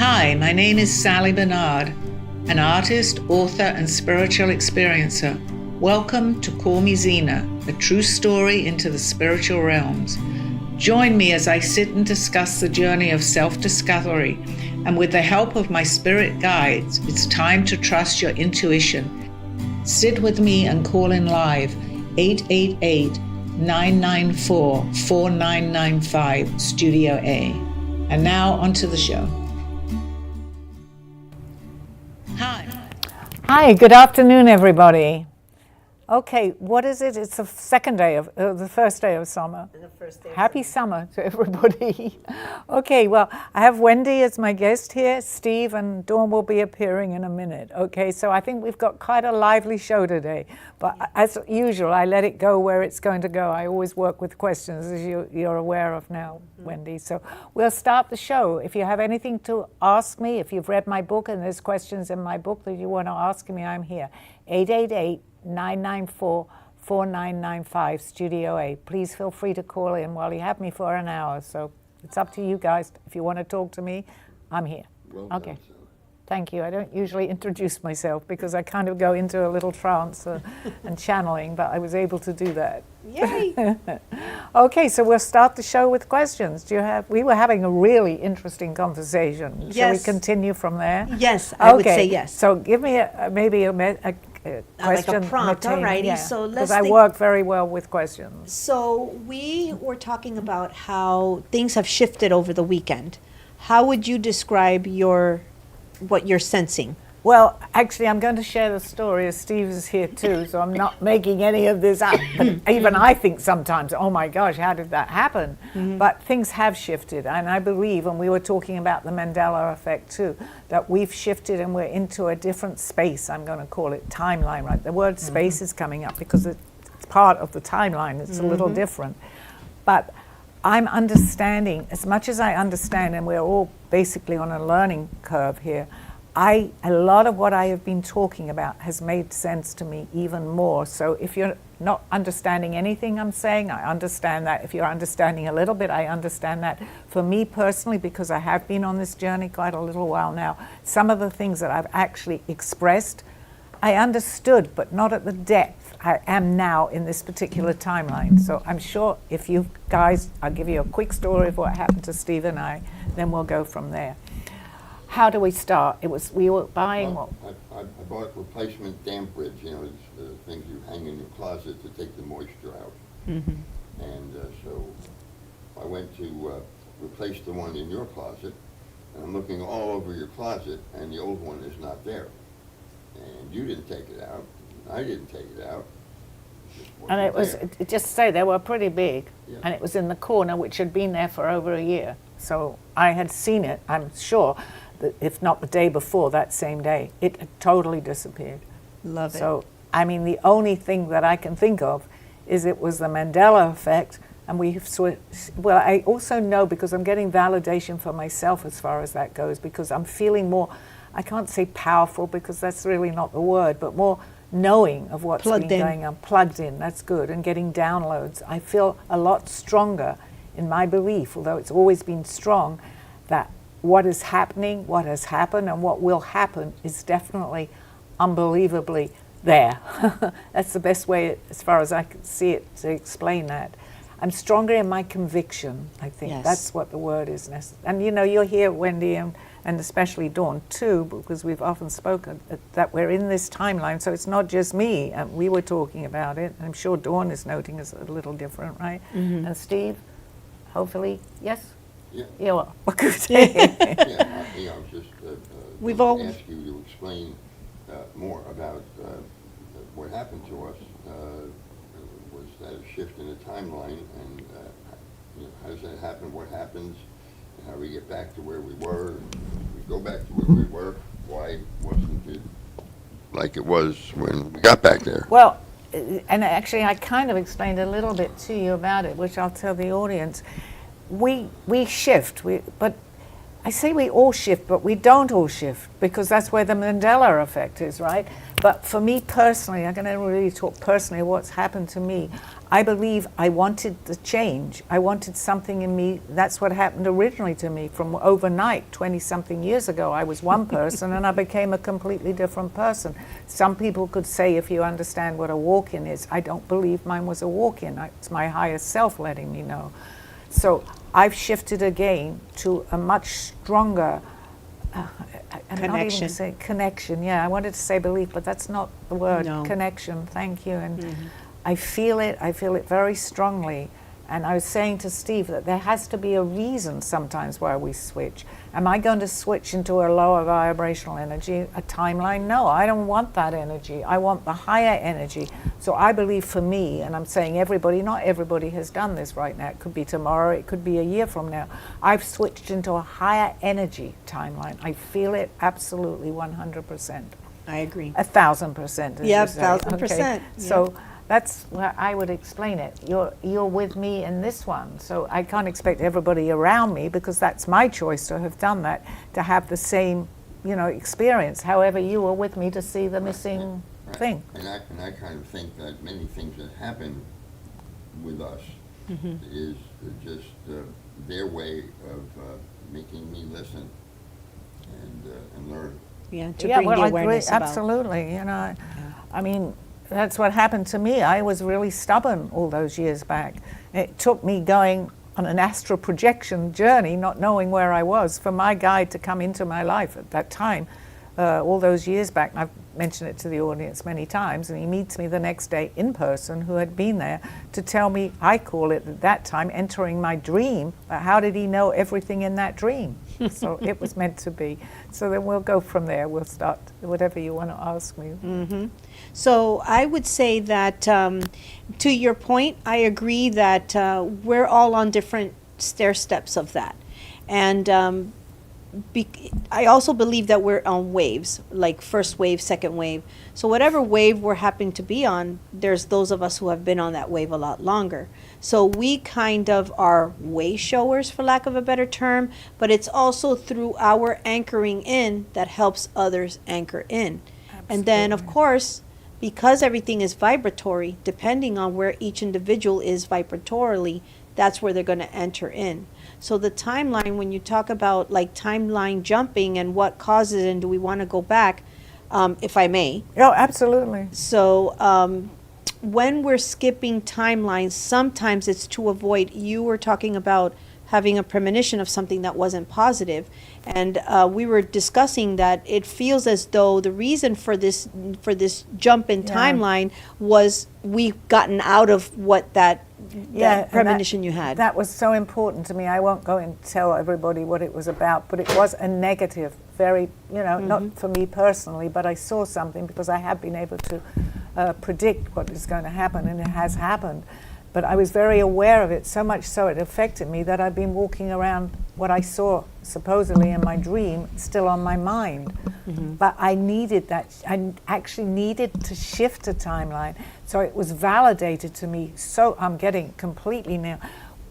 Hi, my name is Sally Barnard, an artist, author, and spiritual experiencer. Welcome to Call Me Zena, a true story into the spiritual realms. Join me as I sit and discuss the journey of self-discovery, and with the help of my spirit guides, it's time to trust your intuition. Sit with me and call in live, 888-994-4995, Studio A. And now onto the show. Hi, good afternoon, everybody. Okay, what is it? It's the first day of summer. Happy summer to everybody. Okay, well, I have Wendy as my guest here. Steve and Dawn will be appearing in a minute. Okay, so I think we've got quite a lively show today. But as usual, I let it go where it's going to go. I always work with questions, as you're aware of now, Wendy. So we'll start the show. If you have anything to ask me, if you've read my book and there's questions in my book that you want to ask me, I'm here. 888-994-4995, Studio A. Please feel free to call in while you have me for an hour. So it's up to you guys. If you want to talk to me, I'm here. Well okay. Done, Thank you. I don't usually introduce myself because I kind of go into a little trance and channeling, but I was able to do that. Yay! Okay, so we'll start the show with questions. We were having a really interesting conversation. Shall we continue from there? Yes, I would say yes. So give me maybe a question. Like a prompt, alrighty. Yeah, so let's because I work very well with questions. So we were talking about how things have shifted over the weekend. How would you describe what you're sensing? Well, actually, I'm going to share the story as Steve is here too, so I'm not making any of this up. But even I think sometimes, oh my gosh, how did that happen? Mm-hmm. But things have shifted, and I believe, and we were talking about the Mandela effect too, that we've shifted and we're into a different space. I'm going to call it timeline, right? The word space is coming up because it's part of the timeline. It's a little different. But I'm understanding, as much as I understand, and we're all basically on a learning curve here, a lot of what I have been talking about has made sense to me even more. So if you're not understanding anything I'm saying, I understand that. If you're understanding a little bit, I understand that. For me personally, because I have been on this journey quite a little while now, some of the things that I've actually expressed, I understood, but not at the depth I am now in this particular timeline. So I'm sure if you guys, I'll give you a quick story of what happened to Steve and I, then we'll go from there. How do we start? We were buying what? I bought replacement damp ribs, it's the things you hang in your closet to take the moisture out. Mm-hmm. And so I went to replace the one in your closet, and I'm looking all over your closet, and the old one is not there. And you didn't take it out, I didn't take it out. And just say they were pretty big, yeah. And it was in the corner, which had been there for over a year. So I had seen it, I'm sure, that if not the day before, that same day, it had totally disappeared. Love it. So, I mean, the only thing that I can think of is it was the Mandela effect, and well, I also know because I'm getting validation for myself as far as that goes, because I'm feeling more, I can't say powerful because that's really not the word, but more knowing of what's been going on, plugged in, that's good, and getting downloads. I feel a lot stronger in my belief, although it's always been strong, that what is happening, what has happened, and what will happen is definitely unbelievably there. That's the best way, as far as I can see it, to explain that. I'm stronger in my conviction, I think. Yes. That's what the word is. And you're here, Wendy, and especially Dawn too, because we've often spoken that we're in this timeline, so it's not just me. We were talking about it. I'm sure Dawn is noting it's a little different, right? Mm-hmm. And Steve, hopefully, yes? Yeah. Yeah, well, I was just We've all ask you to explain more about what happened to us. Was that a shift in the timeline, and how does that happen? What happens? And how do we get back to where we were? We go back to where we were. Why wasn't it like it was when we got back there? Well, and actually, I kind of explained a little bit to you about it, which I'll tell the audience. We shift, but I say we all shift, but we don't all shift, because that's where the Mandela effect is, right? But for me personally, I'm going to really talk personally what's happened to me. I believe I wanted the change. I wanted something in me. That's what happened originally to me. From overnight, 20-something years ago, I was one person and I became a completely different person. Some people could say, if you understand what a walk-in is, I don't believe mine was a walk-in. It's my higher self letting me know. So I've shifted again to a much stronger I'm not even Connection. say connection. Yeah, I wanted to say belief, but that's not the word. No. Connection. Thank you. And I feel it very strongly. And I was saying to Steve that there has to be a reason sometimes why we switch. Am I going to switch into a lower vibrational energy, a timeline? No, I don't want that energy. I want the higher energy. So I believe for me, and I'm saying everybody, not everybody has done this right now. It could be tomorrow, it could be a year from now. I've switched into a higher energy timeline. I feel it absolutely 100%. I agree. 1,000%. Yeah, as you say. 1,000%. So that's where I would explain it. You're with me in this one, so I can't expect everybody around me, because that's my choice to have done that, to have the same, experience. However, you were with me to see the missing thing. And I kind of think that many things that happen with us is just their way of making me listen and learn. Yeah, to bring the I awareness agree, about. absolutely. I mean, that's what happened to me. I was really stubborn all those years back. It took me going on an astral projection journey, not knowing where I was, for my guide to come into my life at that time, all those years back. And I've mentioned it to the audience many times, and he meets me the next day in person, who had been there, to tell me, I call it at that time, entering my dream. How did he know everything in that dream? So it was meant to be. So then we'll go from there. We'll start whatever you want to ask me. So I would say that, to your point, I agree that we're all on different stair steps of that. And I also believe that we're on waves, like first wave, second wave. So whatever wave we're happening to be on, there's those of us who have been on that wave a lot longer. So we kind of are way showers, for lack of a better term, but it's also through our anchoring in that helps others anchor in. And then, of course, because everything is vibratory, depending on where each individual is vibratorily, that's where they're going to enter in. So the timeline, when you talk about like timeline jumping and what causes it, and do we want to go back, if I may. Oh, absolutely. So when we're skipping timelines, sometimes it's to avoid, you were talking about having a premonition of something that wasn't positive. And we were discussing that it feels as though the reason for this jump in timeline was we've gotten out of what that premonition you had. That was so important to me. I won't go and tell everybody what it was about, but it was a negative, very, not for me personally, but I saw something because I have been able to predict what is going to happen, and it has happened. But I was very aware of it, so much so it affected me that I've been walking around what I saw supposedly in my dream still on my mind. But I needed that. I actually needed to shift a timeline. So it was validated to me. So I'm getting completely now.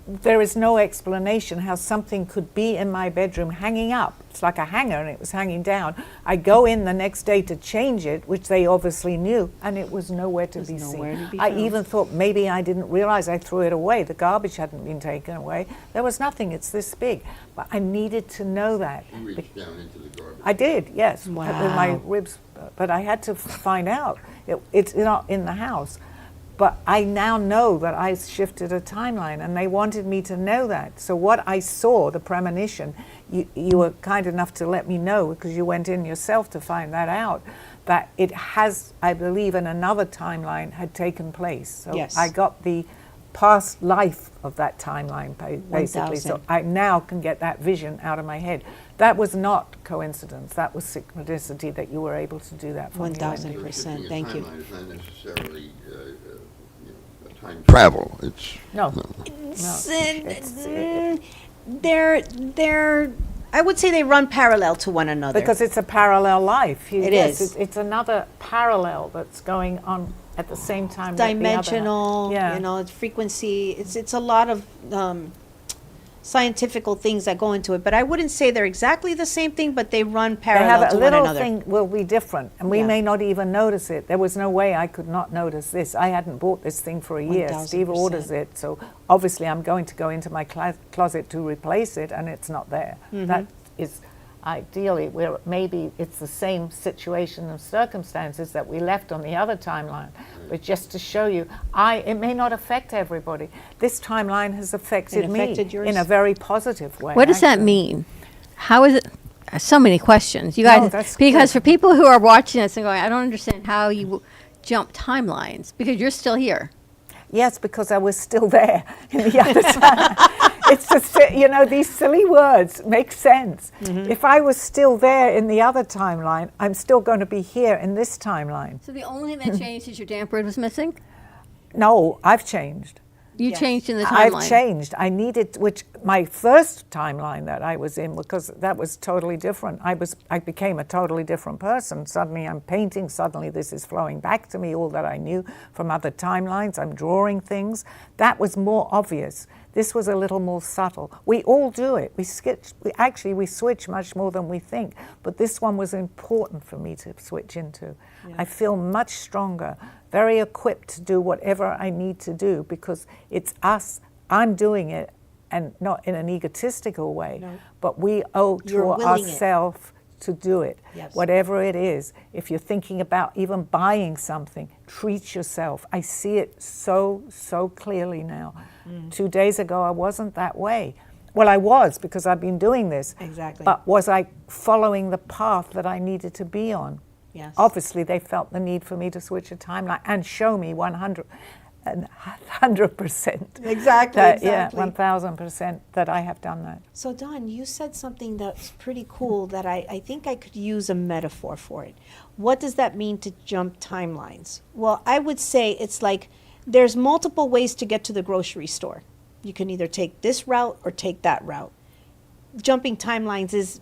There is no explanation how something could be in my bedroom hanging up. It's like a hanger, and it was hanging down. I go in the next day to change it, which they obviously knew, and it was nowhere to be seen. I even thought maybe I didn't realize I threw it away. The garbage hadn't been taken away. There was nothing. It's this big. But I needed to know that. You reached down into the garbage. I did, yes. Wow. With my ribs. But I had to find out. It's not in the house. But I now know that I shifted a timeline, and they wanted me to know that. So what I saw, the premonition, you were kind enough to let me know, because you went in yourself to find that out, that it has, I believe, in another timeline had taken place. So Yes. I got the past life of that timeline, basically. 1000. So I now can get that vision out of my head. That was not coincidence. That was synchronicity that you were able to do that for me. 1000%. Thank you. It's not necessarily time travel. It's No. They're I would say they run parallel to one another. Because it's a parallel life. It is. It's another parallel that's going on at the same time. with the other. dimensional, Yeah. it's frequency. It's a lot of scientifical things that go into it, but I wouldn't say they're exactly the same thing, but they run They parallel have to a one little another. thing will be different, and we Yeah. may not even notice it. There was no way I could not notice this. I hadn't bought this thing for a year. Steve 1000%. orders it, so obviously I'm going to go into my closet to replace it, and it's not there. That is ideally where maybe it's the same situation and circumstances that we left on the other timeline. But just to show you, it may not affect everybody. This timeline has affected me affected yours? in a very positive way. What does that actually. mean? How is it? So many questions. You No, guys, that's because good. for people who are watching this and going, I don't understand how you jump timelines, because you're still here. Yes, because I was still there in the other time. It's just, these silly words make sense. If I was still there in the other timeline, I'm still going to be here in this timeline. So the only thing that changed is your damper was missing? No, I've changed. You changed in the timeline. I've changed. I needed, which my first timeline that I was in, because that was totally different. I became a totally different person. Suddenly I'm painting. Suddenly this is flowing back to me, all that I knew from other timelines. I'm drawing things. That was more obvious. This was a little more subtle. We all do it. We switch much more than we think. But this one was important for me to switch into. I feel much stronger, very equipped to do whatever I need to do, because it's us. I'm doing it, and not in an egotistical way, but we owe to You're willing it. ourselves to do it. Yes. Whatever it is. If you're thinking about even buying something, treat yourself. I see it so clearly now. 2 days ago, I wasn't that way. Well, I was, because I've been doing this. Exactly. But was I following the path that I needed to be on? Yes. Obviously, they felt the need for me to switch a timeline and show me 100%. Exactly, That, yeah, exactly. 1,000% that I have done that. So Don, you said something that's pretty cool that I think I could use a metaphor for it. What does that mean to jump timelines? Well, I would say it's like there's multiple ways to get to the grocery store. You can either take this route or take that route. Jumping timelines is,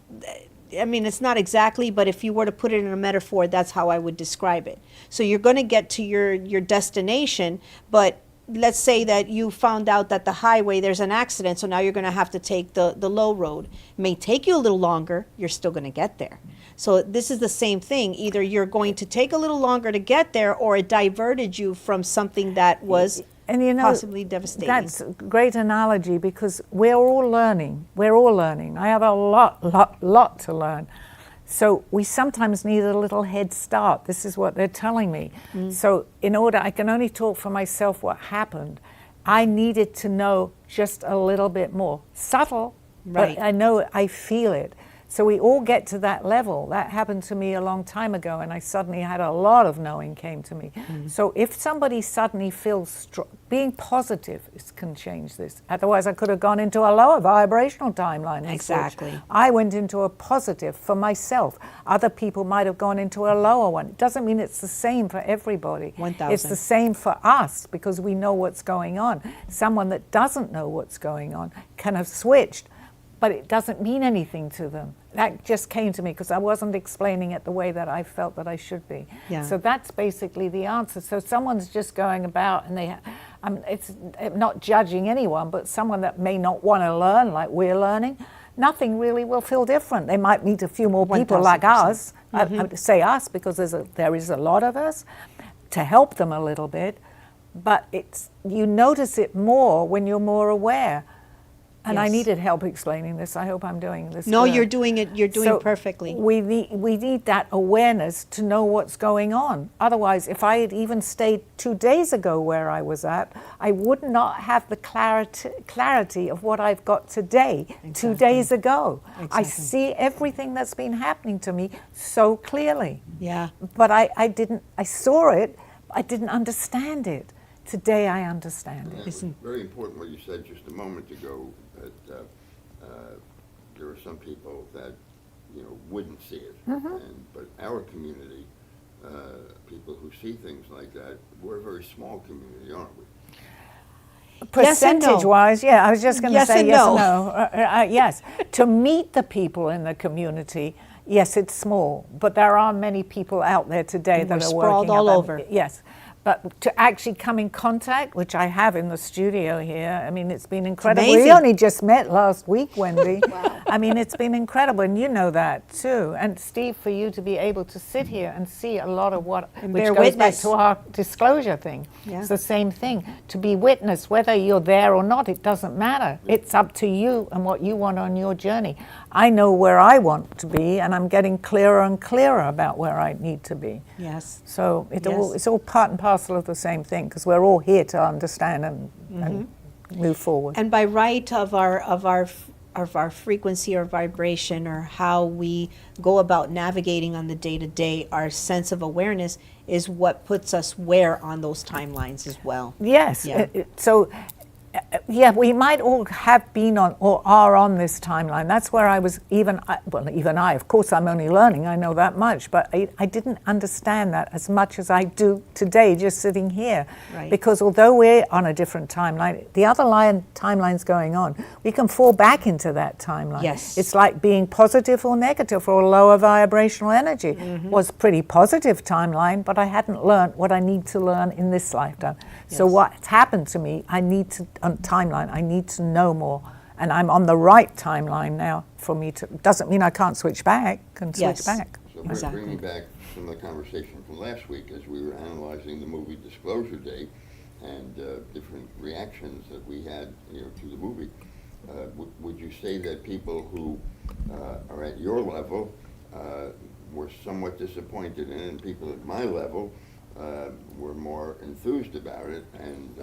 it's not exactly, but if you were to put it in a metaphor, that's how I would describe it. So you're going to get to your destination, but let's say that you found out that the highway, there's an accident, so now you're going to have to take the low road. It may take you a little longer, you're still going to get there. So this is the same thing. Either you're going to take a little longer to get there, or it diverted you from something that was And possibly devastating. That's a great analogy, because we're all learning. We're all learning. I have a lot to learn. So we sometimes need a little head start. This is what they're telling me. So I can only talk for myself what happened. I needed to know just a little bit more. Subtle, Right. but I know, I feel it. So we all get to that level. That happened to me a long time ago, and I suddenly had a lot of knowing came to me. So if somebody suddenly feels being positive can change this. Otherwise, I could have gone into a lower vibrational timeline. And Exactly. switched. I went into a positive for myself. Other people might have gone into a lower one. It doesn't mean it's the same for everybody. 1,000. It's the same for us, because we know what's going on. Someone that doesn't know what's going on can have switched, but it doesn't mean anything to them. That just came to me because I wasn't explaining it the way that I felt that I should be. Yeah. So that's basically the answer. So someone's just going about, and it's not judging anyone, but someone that may not want to learn like we're learning, nothing really will feel different. They might meet a few more people like 1000%. us, I say us because there is a lot of us, to help them a little bit, but you notice it more when you're more aware. And I Yes. needed help explaining this. I hope I'm doing this No, good. you're doing it. You're doing So perfectly. We need that awareness to know what's going on. Otherwise, if I had even stayed 2 days ago where I was at, I would not have the clarity of what I've got today, 2 days ago. I Exactly. see everything that's been happening to me so clearly. Yeah. But I saw it, I didn't understand it. Today I understand it. It's very important what you said just a moment ago, that there are some people that wouldn't see it, but our community, people who see things like that, we're a very small community, aren't we? Yes and no. Percentage-wise, yeah, I was just going to Yes say and yes no. and no. Yes, to meet the people in the community, yes, it's small, but there are many people out there today And that we're are sprawled working all up- over. Yes, But to actually come in contact, which I have in the studio here, I mean, it's been incredible. We amazing. only just met last week, Wendy. Wow. I mean, it's been incredible, and you know that too. And Steve, for you to be able to sit here and see a lot of what, And which bear goes witness. back to our disclosure thing. Yeah. It's the same thing. To be witness, whether you're there or not, it doesn't matter. It's up to you and what you want on your journey. I know where I want to be, and I'm getting clearer and clearer about where I need to be. Yes. So Yes. it's all part and parcel of the same thing, because we're all here to understand and move forward. And by right of our frequency or vibration, or how we go about navigating on the day-to-day, our sense of awareness is what puts us where on those timelines as well. Yes. Yeah. Yeah, we might all have been on or are on this timeline. That's where I was, even I, of course I'm only learning, I know that much, but I didn't understand that as much as I do today just sitting here. Right. Because although we're on a different timeline, the other timeline's going on. We can fall back into that timeline. Yes. It's like being positive or negative or lower vibrational energy. Was pretty positive timeline, but I hadn't learned what I need to learn in this lifetime. So Yes. what's happened to me, I need to, on timeline, I need to know more. And I'm on the right timeline now for me to, doesn't mean I can't switch back, can switch Yes. back. So Exactly. bringing back some of the conversation from last week as we were analyzing the movie Disclosure Day and different reactions that we had, to the movie, would you say that people who are at your level were somewhat disappointed in it, and people at my level were more enthused about it? And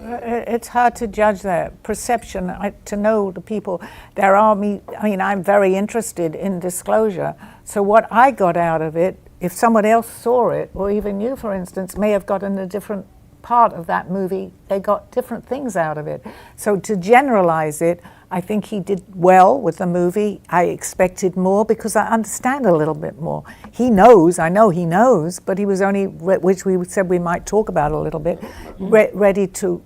It's hard to judge that perception. To know the people, I mean, I'm very interested in disclosure. So what I got out of it, if someone else saw it, or even you, for instance, may have gotten a different part of that movie, they got different things out of it. So to generalize it, I think he did well with the movie. I expected more because I understand a little bit more. He knows, I know he knows, but he was only, which we said we might talk about a little bit, ready to,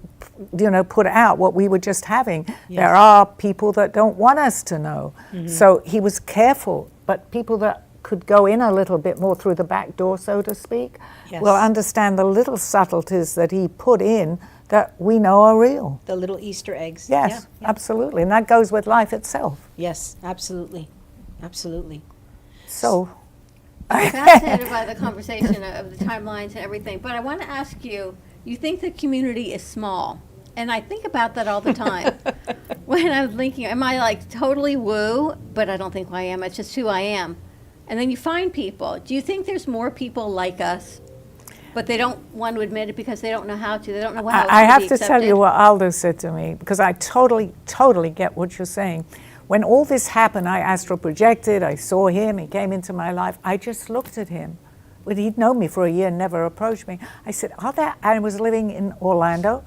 put out what we were just having. Yes. There are people that don't want us to know. So he was careful, but people that could go in a little bit more through the back door, so to speak, Yes. will understand the little subtleties that he put in that we know are real. The little Easter eggs. Yes, Yeah. absolutely. And that goes with life itself. Yes, absolutely. Absolutely. So, I'm fascinated by the conversation of the timelines and everything, but I want to ask you, you think the community is small, and I think about that all the time. When I'm thinking, am I like totally woo, but I don't think I am, it's just who I am. And then you find people. Do you think there's more people like us, but they don't want to admit it because they don't know how to, they don't know how I to have be to tell you accepted? what Aldo said to me, because I totally get what you're saying. When all this happened, I astral projected, I saw him, he came into my life. I just looked at him. But he'd known me for a year and never approached me. I said, I was living in Orlando.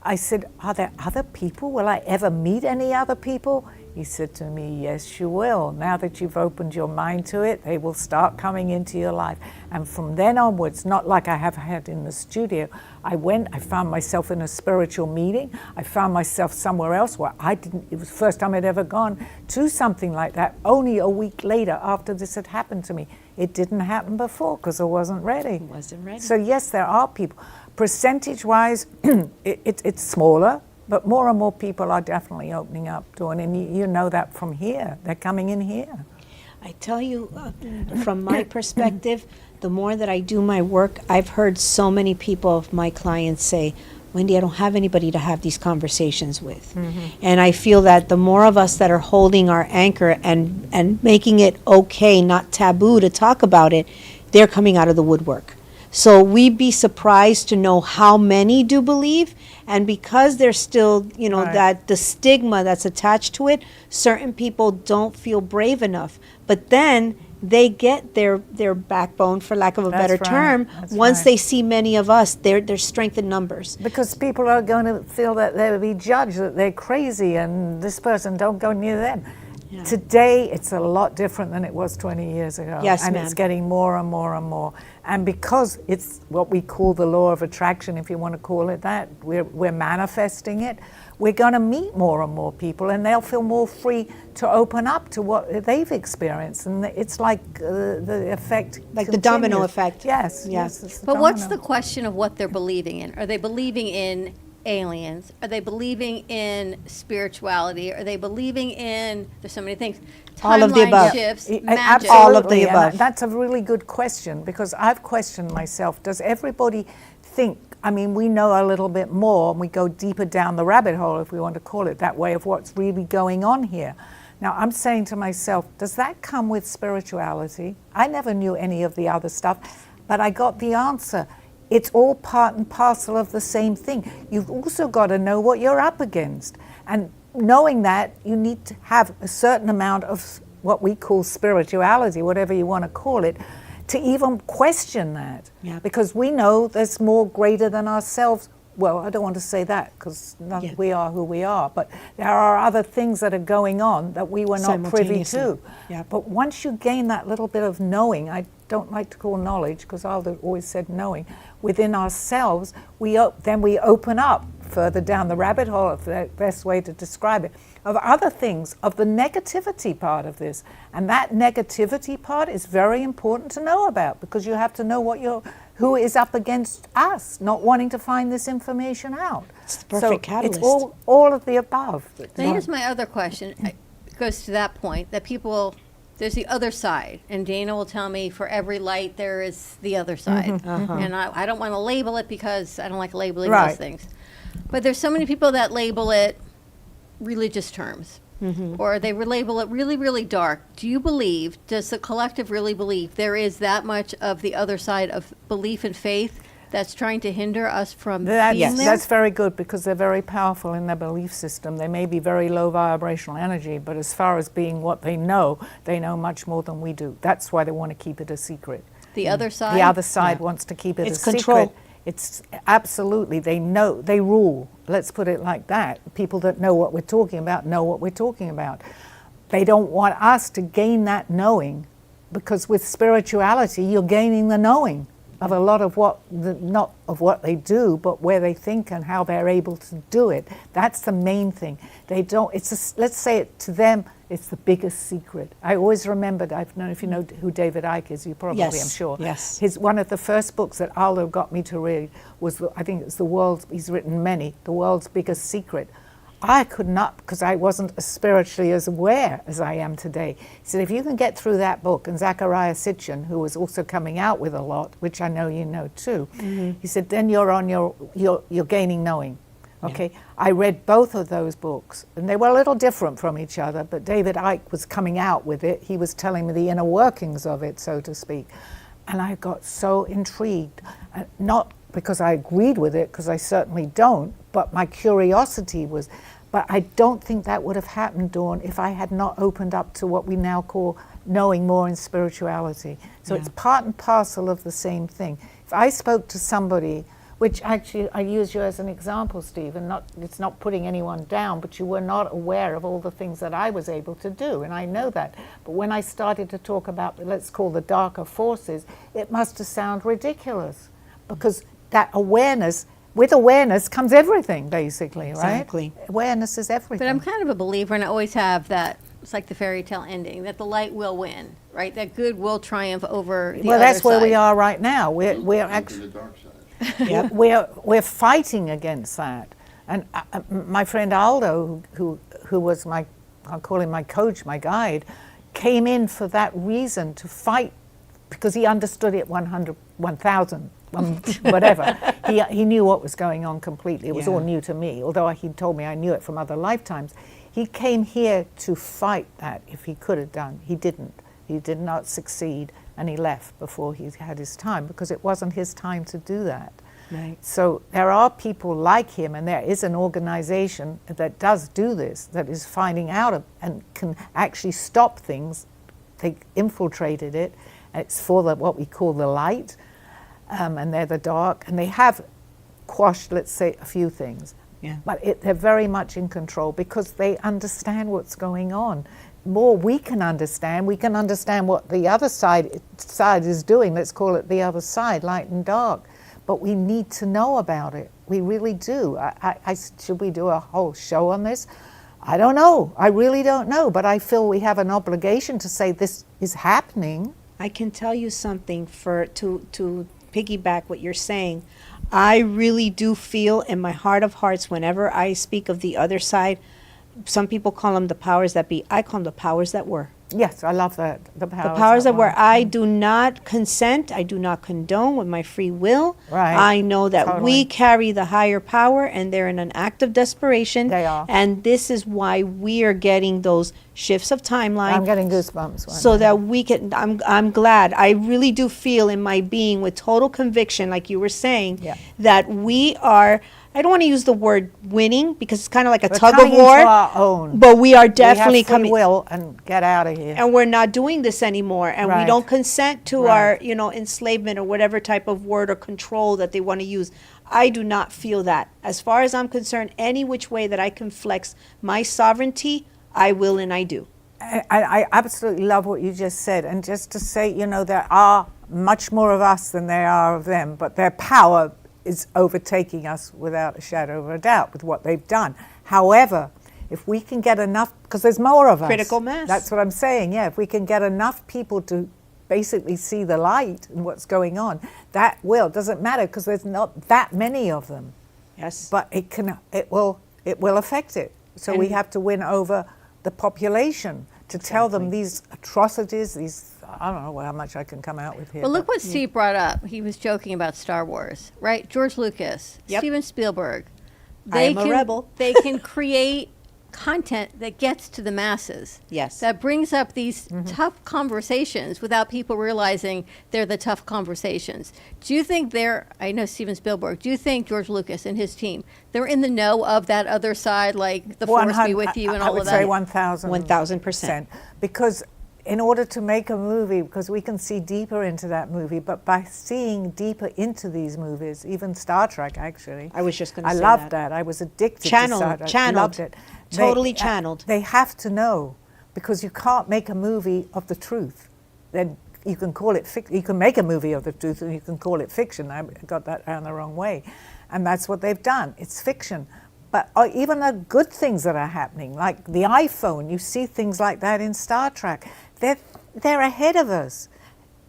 I said, are there other people? Will I ever meet any other people? He said to me, yes, you will. Now that you've opened your mind to it, they will start coming into your life. And from then onwards, not like I have had in the studio, I found myself in a spiritual meeting. I found myself somewhere else where it was the first time I'd ever gone to something like that, only a week later after this had happened to me. It didn't happen before because I wasn't ready. Wasn't ready. So yes, there are people. Percentage-wise, it's smaller, but more and more people are definitely opening up, Dawn, and you know that from here. They're coming in here. I tell you, from my perspective, the more that I do my work, I've heard so many people of my clients say, Wendy, I don't have anybody to have these conversations with. And I feel that the more of us that are holding our anchor and making it okay, not taboo to talk about it, they're coming out of the woodwork. So we'd be surprised to know how many do believe, and because there's still, Right. that the stigma that's attached to it, certain people don't feel brave enough. But then they get their backbone, for lack of a That's better right. term, That's once right. they see many of us. There's strength in numbers. Because people are going to feel that they'll be judged, that they're crazy, and this person, don't go near them. Yeah. Today, it's a lot different than it was 20 years ago. Yes, and ma'am. it's getting more and more and more. And because it's what we call the law of attraction, if you want to call it that, we're manifesting it, we're going to meet more and more people, and they'll feel more free to open up to what they've experienced. And it's like the effect Like the domino continues. effect. Yes. Yeah. Yes, it's the But what's the domino. question of what they're believing in? Are they believing in aliens? Are they believing in spirituality? Are they believing in, there's so many things, All of the timeline above. shifts, Absolutely. magic? All of the And above. that's a really good question, because I've questioned myself. Does everybody think, I mean, we know a little bit more and we go deeper down the rabbit hole, if we want to call it that way, of what's really going on here. Now, I'm saying to myself, does that come with spirituality? I never knew any of the other stuff, but I got the answer. It's all part and parcel of the same thing. You've also got to know what you're up against. And knowing that, you need to have a certain amount of what we call spirituality, whatever you want to call it, to even question that. Yeah. Because we know there's more greater than ourselves. Well, I don't want to say that, because Yeah. we are who we are, but there are other things that are going on that we were not privy to. Simultaneously. Yeah. But once you gain that little bit of knowing, I don't like to call knowledge, because Aldo always said knowing, within ourselves, then we open up further down the rabbit hole, if the best way to describe it, of other things, of the negativity part of this. And that negativity part is very important to know about, because you have to know who is up against us, not wanting to find this information out. It's the perfect so catalyst. It's all of the above. Now, here's my other question. It goes to that point that people, there's the other side. And Dana will tell me for every light, there is the other side. And I don't want to label it because I don't like labeling Right. those things. But there's so many people that label it religious terms. Or they label it really, really dark. Do you believe, does the collective really believe there is that much of the other side of belief and faith that's trying to hinder us from being there? That's very good, because they're very powerful in their belief system. They may be very low vibrational energy, but as far as being what they know much more than we do. That's why they want to keep it a secret. The other side? The other side wants to keep it It's a control. secret. It's absolutely, they know, they rule. Let's put it like that. People that know what we're talking about know what we're talking about. They don't want us to gain that knowing, because with spirituality, you're gaining the knowing of a lot of not of what they do, but where they think and how they're able to do it. That's the main thing. They don't, let's say it to them, it's the biggest secret. I always remembered, I don't know if you know who David Icke is, you probably, Yes, I'm sure. yes. One of the first books that Aldo got me to read was, I think it's he's written many, The World's Biggest Secret. I could not, because I wasn't as spiritually as aware as I am today. He said, if you can get through that book, and Zachariah Sitchin, who was also coming out with a lot, which I know you know too, he said, then you're gaining knowing. Okay, I read both of those books, and they were a little different from each other, but David Icke was coming out with it. He was telling me the inner workings of it, so to speak. And I got so intrigued, not because I agreed with it, because I certainly don't, but my curiosity was. But I don't think that would have happened, Dawn, if I had not opened up to what we now call knowing more in spirituality. So it's part and parcel of the same thing. If I spoke to somebody, which actually I use you as an example, Steve, and it's not putting anyone down, but you were not aware of all the things that I was able to do, and I know that. But when I started to talk about, let's call the darker forces, it must have sounded ridiculous, because that awareness, with awareness comes everything, basically, right? Exactly. Awareness is everything. But I'm kind of a believer, and I always have that, it's like the fairy tale ending, that the light will win, right? That good will triumph over the well, other that's where we side. are right now. We're Into actually the dark side. we're fighting against that. And my friend Aldo, who was I'll call him my coach, my guide, came in for that reason, to fight, because he understood it 1,000. Whatever. He knew what was going on completely. It was all new to me, although he told me I knew it from other lifetimes. He came here to fight that, if he could have done. He didn't. He did not succeed, and he left before he had his time, because it wasn't his time to do that. Right. So there are people like him, and there is an organization that does do this, that is finding out and can actually stop things. They infiltrated it. It's for what we call the light. And they're the dark, and they have quashed, let's say, a few things. Yeah. But they're very much in control, because they understand what's going on. more we can understand what the other side is doing. Let's call it the other side, light and dark. But we need to know about it. We really do. Should we do a whole show on this? I don't know. I really don't know. But I feel we have an obligation to say this is happening. I can tell you something to piggyback what you're saying. I really do feel in my heart of hearts, whenever I speak of the other side, some people call them the powers that be. I call them the powers that were. Yes, I love that. The powers that were. I do not consent. I do not condone with my free will. Right. I know that Totally. we carry the higher power, and they're in an act of desperation. They are. And this is why we are getting those shifts of timeline. I'm getting goosebumps. So that we can, I'm glad, I really do feel in my being with total conviction, like you were saying, Yeah. that we are, I don't want to use the word winning because it's kind of like a We're tug of coming into war, our own. but we are We definitely have free coming, will and get out of here. and we're not doing this anymore, and we Right. don't consent to Right. our, enslavement or whatever type of word or control that they want to use. I do not feel that. As far as I'm concerned, any which way that I can flex my sovereignty, I will and I do. I absolutely love what you just said. And just to say, there are much more of us than there are of them, but their power is overtaking us without a shadow of a doubt with what they've done. However, if we can get enough, because there's more of us. Critical mass. That's what I'm saying, yeah. If we can get enough people to basically see the light and what's going on, that doesn't matter because there's not that many of them. Yes. But it will affect it. So we And- have to win over the population to tell them these atrocities, I don't know how much I can come out with here. Well, look but- what Steve brought up. He was joking about Star Wars, right? George Lucas, Yep. Steven Spielberg. I am a rebel. They can create content that gets to the masses. Yes. That brings up these tough conversations without people realizing they're the tough conversations. Do you think I know Steven Spielberg, do you think George Lucas and his team, they're in the know of that other side, like the force be with you and all of that? I would say 1,000%. Because in order to make a movie, because we can see deeper into that movie, but by seeing deeper into these movies, even Star Trek actually. I was just going to I say loved that. that. I was addicted to Star Trek. Channeled. Loved it. Totally channeled. They have to know, because you can't make a movie of the truth. Then you can call it you can make a movie of the truth and you can call it fiction. I got that down the wrong way. And that's what they've done. It's fiction. But even the good things that are happening, like the iPhone, you see things like that in Star Trek. They're ahead of us.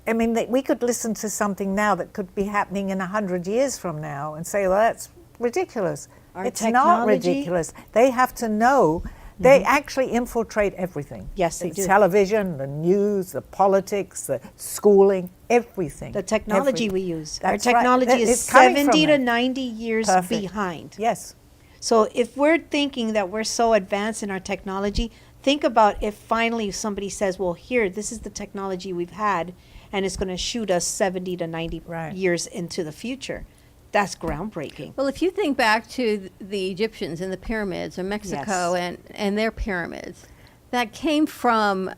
I mean, we could listen to something now that could be happening in 100 years from now and say, well, that's ridiculous. Our It's not technology- ridiculous. They have to know. They actually infiltrate everything. Yes, they The do. television, the news, the politics, the schooling, everything. The technology we use. Our That's right. technology is It's coming from 70 to it. 90 years Perfect. behind. Yes. So if we're thinking that we're so advanced in our technology, think about if finally somebody says, well, here, this is the technology we've had, and it's going to shoot us 70 to 90 Right. years into the future. That's groundbreaking. Well, if you think back to the Egyptians and the pyramids or Mexico and their pyramids, that came from,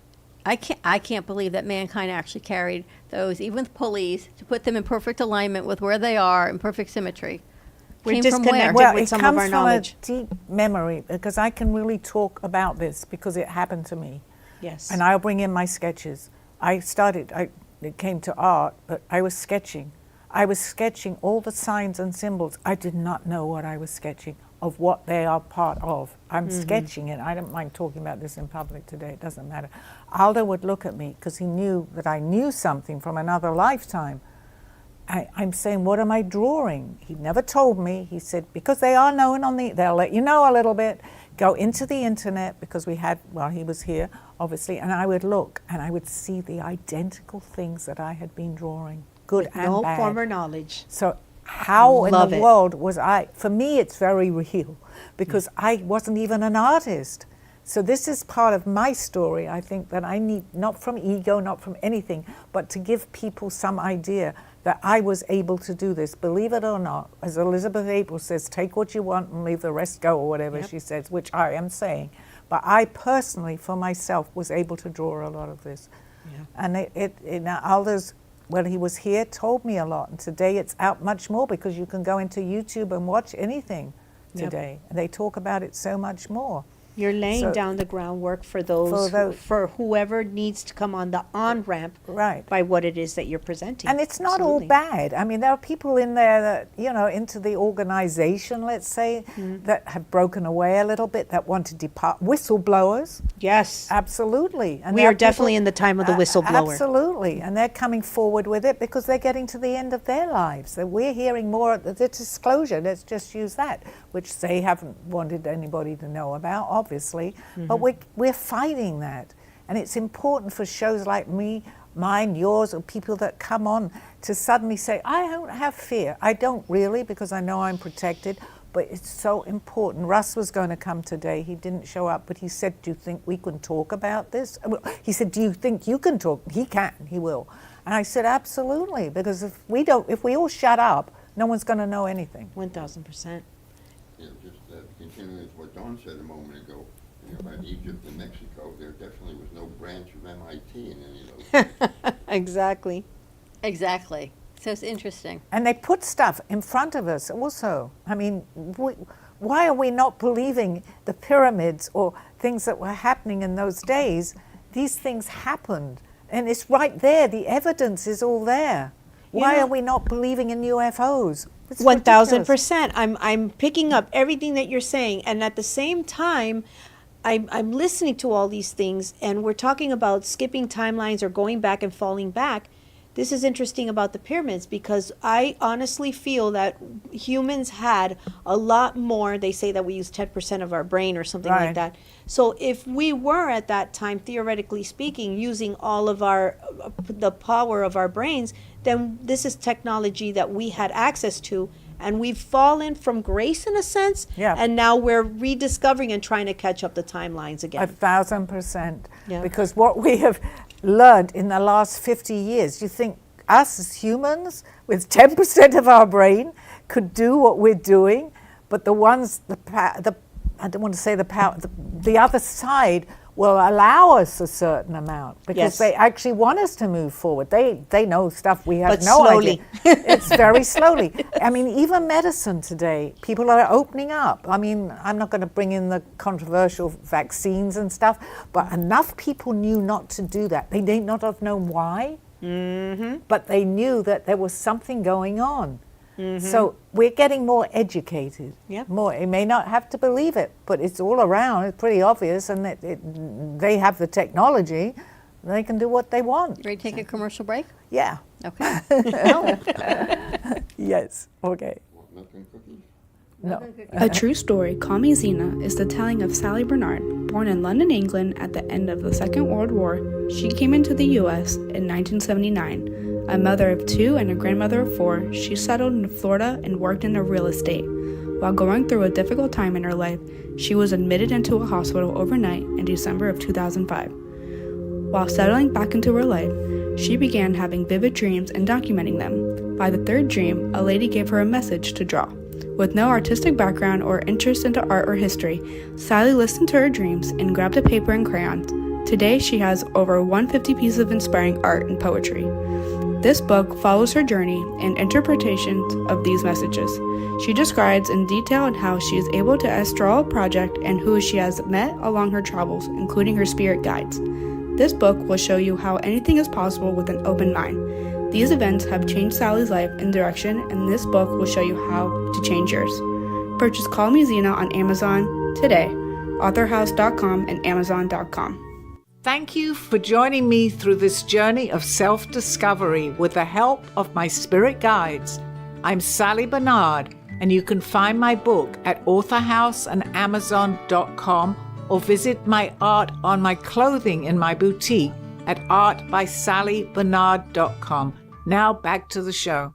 I can't believe that mankind actually carried those, even with pulleys, to put them in perfect alignment with where they are in perfect symmetry. We're Came from where? disconnected. Well, with it some of comes our from knowledge. a deep memory, because I can really talk about this because it happened to me. Yes. And I'll bring in my sketches. It came to art, but I was sketching. I was sketching all the signs and symbols. I did not know what I was sketching, of what they are part of. I'm sketching it. I don't mind talking about this in public today. It doesn't matter. Aldo would look at me because he knew that I knew something from another lifetime. I'm saying, what am I drawing? He never told me. He said, because they are known they'll let you know a little bit. Go into the internet, because he was here, obviously, and I would look and I would see the identical things that I had been drawing, good and No bad. former knowledge. So how in Love the it. world was for me it's very real, because I wasn't even an artist. So this is part of my story, I think, that I need, not from ego, not from anything, but to give people some idea that I was able to do this, believe it or not. As Elizabeth April says, take what you want and leave the rest go, or whatever she says, which I am saying. But I personally, for myself, was able to draw a lot of this. And Aldo's, when he was here, told me a lot. And today it's out much more, because you can go into YouTube and watch anything today. And they talk about it so much more. You're laying So- down the groundwork for those, those- for whoever needs to come on the on-ramp Right. by what it is that you're presenting. And it's not Absolutely. all bad. I mean, there are people in there that, into the organization, let's say, that have broken away a little bit, that want to depart. Whistleblowers, Yes. absolutely. And We there are definitely in the time of the whistleblower. Absolutely. And they're coming forward with it because they're getting to the end of their lives. That we're hearing more, the disclosure, let's just use that, which they haven't wanted anybody to know about, obviously. But we're fighting that. And it's important for shows like mine, yours, or people that come on to suddenly say, I don't have fear. I don't really, because I know I'm protected, but it's so important. Russ was going to come today. He didn't show up, but he said, do you think we can talk about this? He said, do you think you can talk? He can, he will. And I said, absolutely, because if we all shut up, no one's going to know anything. 1,000%. Just continuing with what Dawn said a moment ago, about Egypt and Mexico, there definitely was no branch of MIT in any of those. Exactly. Exactly. So it's interesting. And they put stuff in front of us also. I mean, why are we not believing the pyramids or things that were happening in those days? These things happened. And it's right there. The evidence is all there. Why are we not believing in UFOs? It's ridiculous. 1,000%. I'm picking up everything that you're saying, and at the same time, I'm listening to all these things, and we're talking about skipping timelines or going back and falling back. This is interesting about the pyramids because I honestly feel that humans had a lot more. They say that we use 10% of our brain or something like Right. that. So if we were at that time, theoretically speaking, using all of the power of our brains, then this is technology that we had access to, and we've fallen from grace in a sense. Yeah. And now we're rediscovering and trying to catch up the timelines again. 1,000%. Yeah. Because what we have learned in the last 50 years, you think us as humans with 10% of our brain could do what we're doing, but the ones, I don't want to say the power, the other side will allow us a certain amount because Yes. they actually want us to move forward. They know stuff we have But no slowly. idea. It's very slowly. I mean, even medicine today, people are opening up. I mean, I'm not going to bring in the controversial vaccines and stuff, but enough people knew not to do that. They may not have known why, but they knew that there was something going on. So we're getting more educated. Yep. More. You may not have to believe it, but it's all around. It's pretty obvious, and they have the technology. They can do what they want. Ready to take a commercial break? Yeah. Okay. Yes. Okay. Want milk and cookies? No. A true story, Call Me Zena, is the telling of Sally Barnard. Born in London, England at the end of the Second World War, she came into the U.S. in 1979. A mother of 2 and a grandmother of 4, she settled in Florida and worked in real estate. While going through a difficult time in her life, she was admitted into a hospital overnight in December of 2005. While settling back into her life, she began having vivid dreams and documenting them. By the 3rd dream, a lady gave her a message to draw. With no artistic background or interest into art or history, Sally listened to her dreams and grabbed a paper and crayons. Today, she has over 150 pieces of inspiring art and poetry. This book follows her journey and interpretations of these messages. She describes in detail how she is able to astral a project and who she has met along her travels, including her spirit guides. This book will show you how anything is possible with an open mind. These events have changed Sally's life and direction, and this book will show you how to change yours. Purchase Call Me Zena on Amazon today, authorhouse.com and amazon.com. Thank you for joining me through this journey of self-discovery with the help of my spirit guides. I'm Sally Barnard, and you can find my book at authorhouse and amazon.com or visit my art on my clothing in my boutique at artbysallybarnard.com. Now back to the show.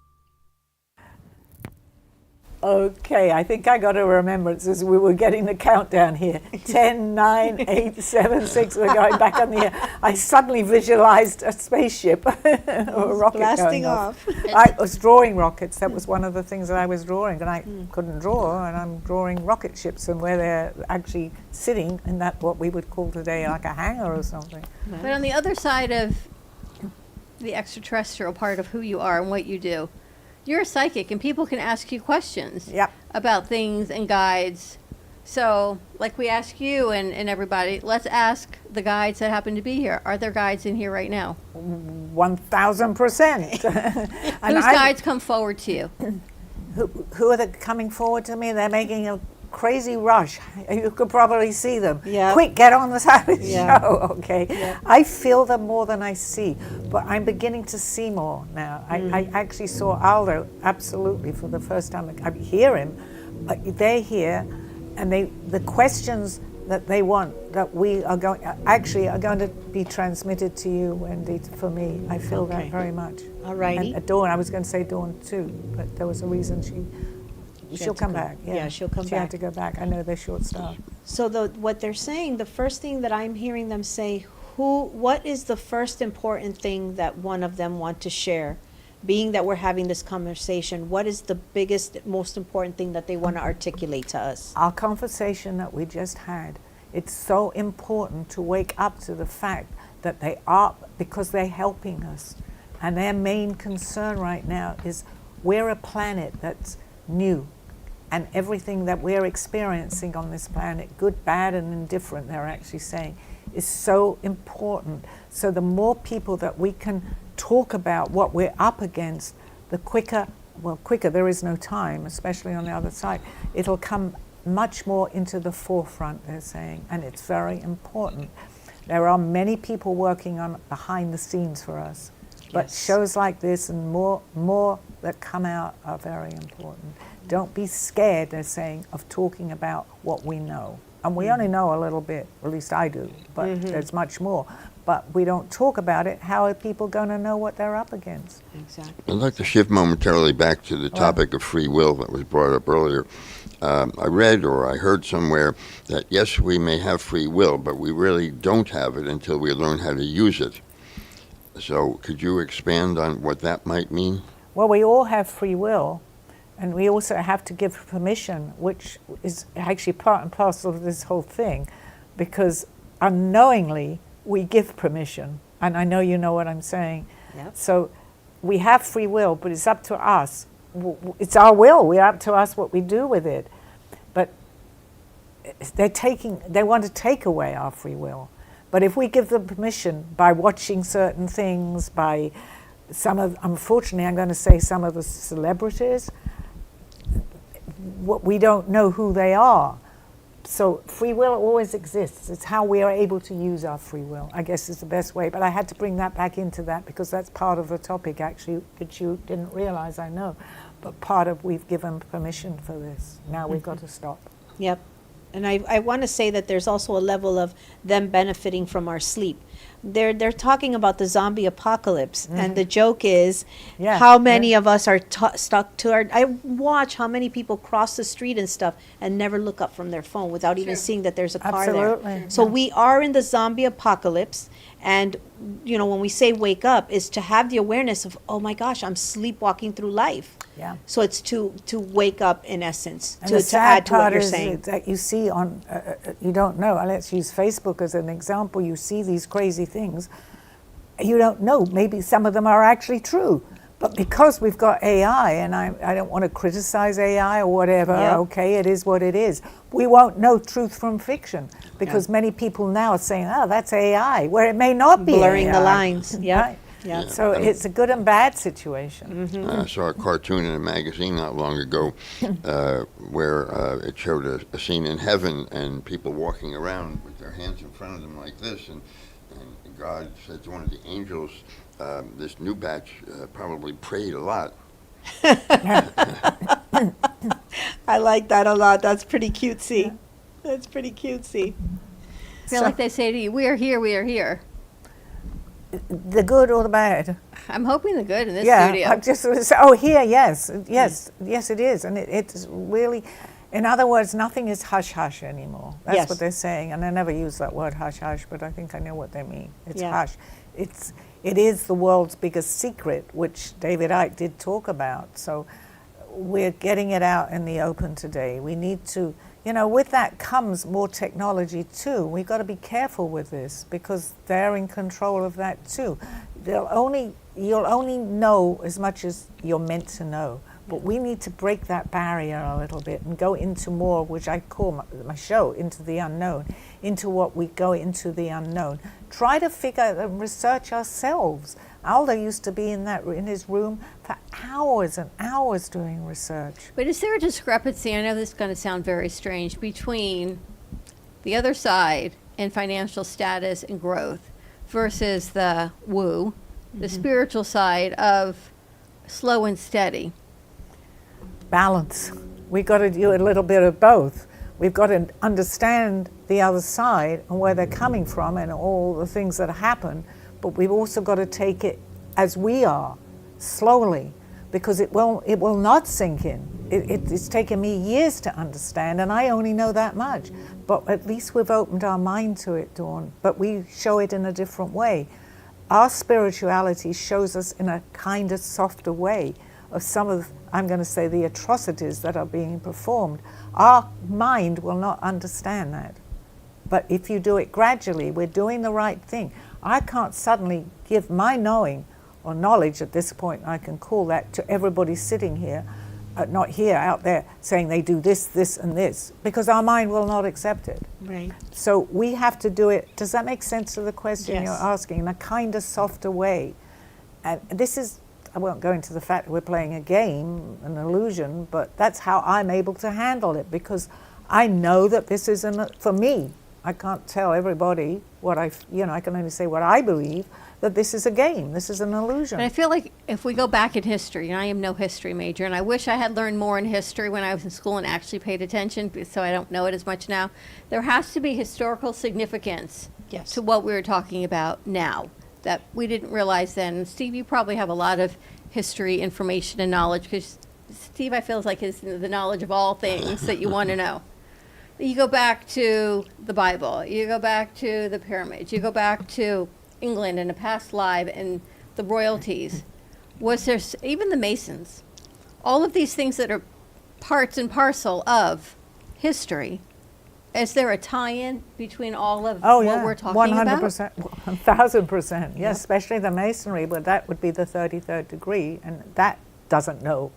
Okay, I think I got a remembrance as we were getting the countdown here. 10, 9, 8, 7, 6, we're going back on the air. I suddenly visualized a spaceship or a rocket Blasting going off. off. I was drawing rockets. That was one of the things that I was drawing, and I couldn't draw, and I'm drawing rocket ships and where they're actually sitting in that what we would call today like a hangar or something. But on the other side of the extraterrestrial part of who you are and what you do, you're a psychic and people can ask you questions Yep. about things and guides. So, like we ask you and everybody, let's ask the guides that happen to be here. Are there guides in here right now? 1,000%. Whose guides come forward to you? Who are they coming forward to me? They're making a crazy rush. You could probably see them. Yeah. Quick, get on the Sally Yeah. show, okay? Yeah. I feel them more than I see, but I'm beginning to see more now. I actually saw Aldo, absolutely, for the first time. I hear him, but they're here, and the questions that they want, that we are going, actually are going to be transmitted to you, Wendy, for me. I feel Okay. that very much. All righty. And Dawn, I was going to say Dawn too, but there was a reason she'll come back. Yeah, she'll come She back. had to go back. I know they're short-staffed. So what they're saying, the first thing that I'm hearing them say, what is the first important thing that one of them want to share? Being that we're having this conversation, what is the biggest, most important thing that they want to articulate to us? Our conversation that we just had, it's so important to wake up to the fact that they are, because they're helping us. And their main concern right now is we're a planet that's new. And everything that we're experiencing on this planet, good, bad, and indifferent, they're actually saying, is so important. So the more people that we can talk about what we're up against, the quicker, there is no time, especially on the other side. It'll come much more into the forefront, they're saying, and it's very important. There are many people working on behind the scenes for us, but Yes. shows like this and more that come out are very important. Don't be scared, they're saying, of talking about what we know. And we only know a little bit, at least I do, but there's much more. But we don't talk about it. How are people going to know what they're up against? Exactly. I'd like to shift momentarily back to the topic of free will that was brought up earlier. I read or I heard somewhere that, yes, we may have free will, but we really don't have it until we learn how to use it. So could you expand on what that might mean? Well, we all have free will, and we also have to give permission, which is actually part and parcel of this whole thing, because unknowingly we give permission. And I know you know what I'm saying. Yep. So we have free will, but it's up to us. It's our will. We're up to us what we do with it. But they want to take away our free will. But if we give them permission by watching certain things, by unfortunately, I'm going to say some of the celebrities, we don't know who they are. So free will always exists. It's how we are able to use our free will, I guess, is the best way. But I had to bring that back into that because that's part of the topic, actually, that you didn't realize, I know. But part of we've given permission for this. Now we've got to stop. Yep. And I want to say that there's also a level of them benefiting from our sleep. They're talking about the zombie apocalypse, and the joke is how many of us are stuck to our. I watch how many people cross the street and stuff and never look up from their phone without even seeing that there's a car Absolutely. there. So we are in the zombie apocalypse, and when we say wake up, is to have the awareness of, oh my gosh, I'm sleepwalking through life. Yeah. So it's to wake up in essence, And to the sad add to what part you're is saying. that you see on, you don't know, let's use Facebook as an example, you see these crazy things, you don't know, maybe some of them are actually true, but because we've got AI, and I don't want to criticize AI or whatever, okay, it is what it is, we won't know truth from fiction, because many people now are saying, oh, that's AI, where it may not be Blurring AI. the lines, yeah. Right? Yeah. So it's a good and bad situation. I saw a cartoon in a magazine not long ago where it showed a scene in heaven and people walking around with their hands in front of them like this. And God said to one of the angels, this new batch probably prayed a lot. I like that a lot. That's pretty cutesy. That's pretty cutesy. I feel like they say to you, we are here, we are here. The good or the bad? I'm hoping the good in this Yeah, studio. I just here, yes, it is, and it's really, in other words, nothing is hush hush anymore. That's Yes. what they're saying, and I never use that word hush hush, but I think I know what they mean. It's Yeah. hush. It is the world's biggest secret, which David Icke did talk about. So we're getting it out in the open today. We need to. With that comes more technology too. We've got to be careful with this because they're in control of that too. You'll only know as much as you're meant to know. But we need to break that barrier a little bit and go into more, which I call my show, into the unknown, into what we go into the unknown. Try to figure and research ourselves. Aldo used to be in his room for hours and hours doing research. But is there a discrepancy, I know this is going to sound very strange, between the other side and financial status and growth versus the woo, the spiritual side of slow and steady? Balance. We've got to do a little bit of both. We've got to understand the other side and where they're coming from and all the things that happen, but we've also got to take it as we are, slowly, because it will not sink in. It's taken me years to understand, and I only know that much. But at least we've opened our mind to it, Dawn, but we show it in a different way. Our spirituality shows us in a kinder, softer way of some of, I'm going to say, the atrocities that are being performed. Our mind will not understand that. But if you do it gradually, we're doing the right thing. I can't suddenly give my knowing or knowledge at this point, I can call that, to everybody sitting here, not here, out there, saying they do this, this, and this, because our mind will not accept it. Right. So we have to do it. Does that make sense to the question Yes. you're asking? In a kinder, softer way. And this is, I won't go into the fact that we're playing a game, an illusion, but that's how I'm able to handle it, because I know that this isn't, for me, I can't tell everybody what I can only say what I believe, that this is a game, this is an illusion. And I feel like if we go back in history, and I am no history major, and I wish I had learned more in history when I was in school and actually paid attention, so I don't know it as much now. There has to be historical significance Yes. to what we're talking about now that we didn't realize then. Steve, you probably have a lot of history information and knowledge, because Steve, I feel like is the knowledge of all things that you want to know. You go back to the Bible, you go back to the pyramids, you go back to England in a past life and the royalties. Was there, even the Masons, all of these things that are parts and parcel of history, is there a tie-in between all of what we're talking about? 100%, 1,000%, yes, especially the Masonry, but that would be the 33rd degree, and that doesn't know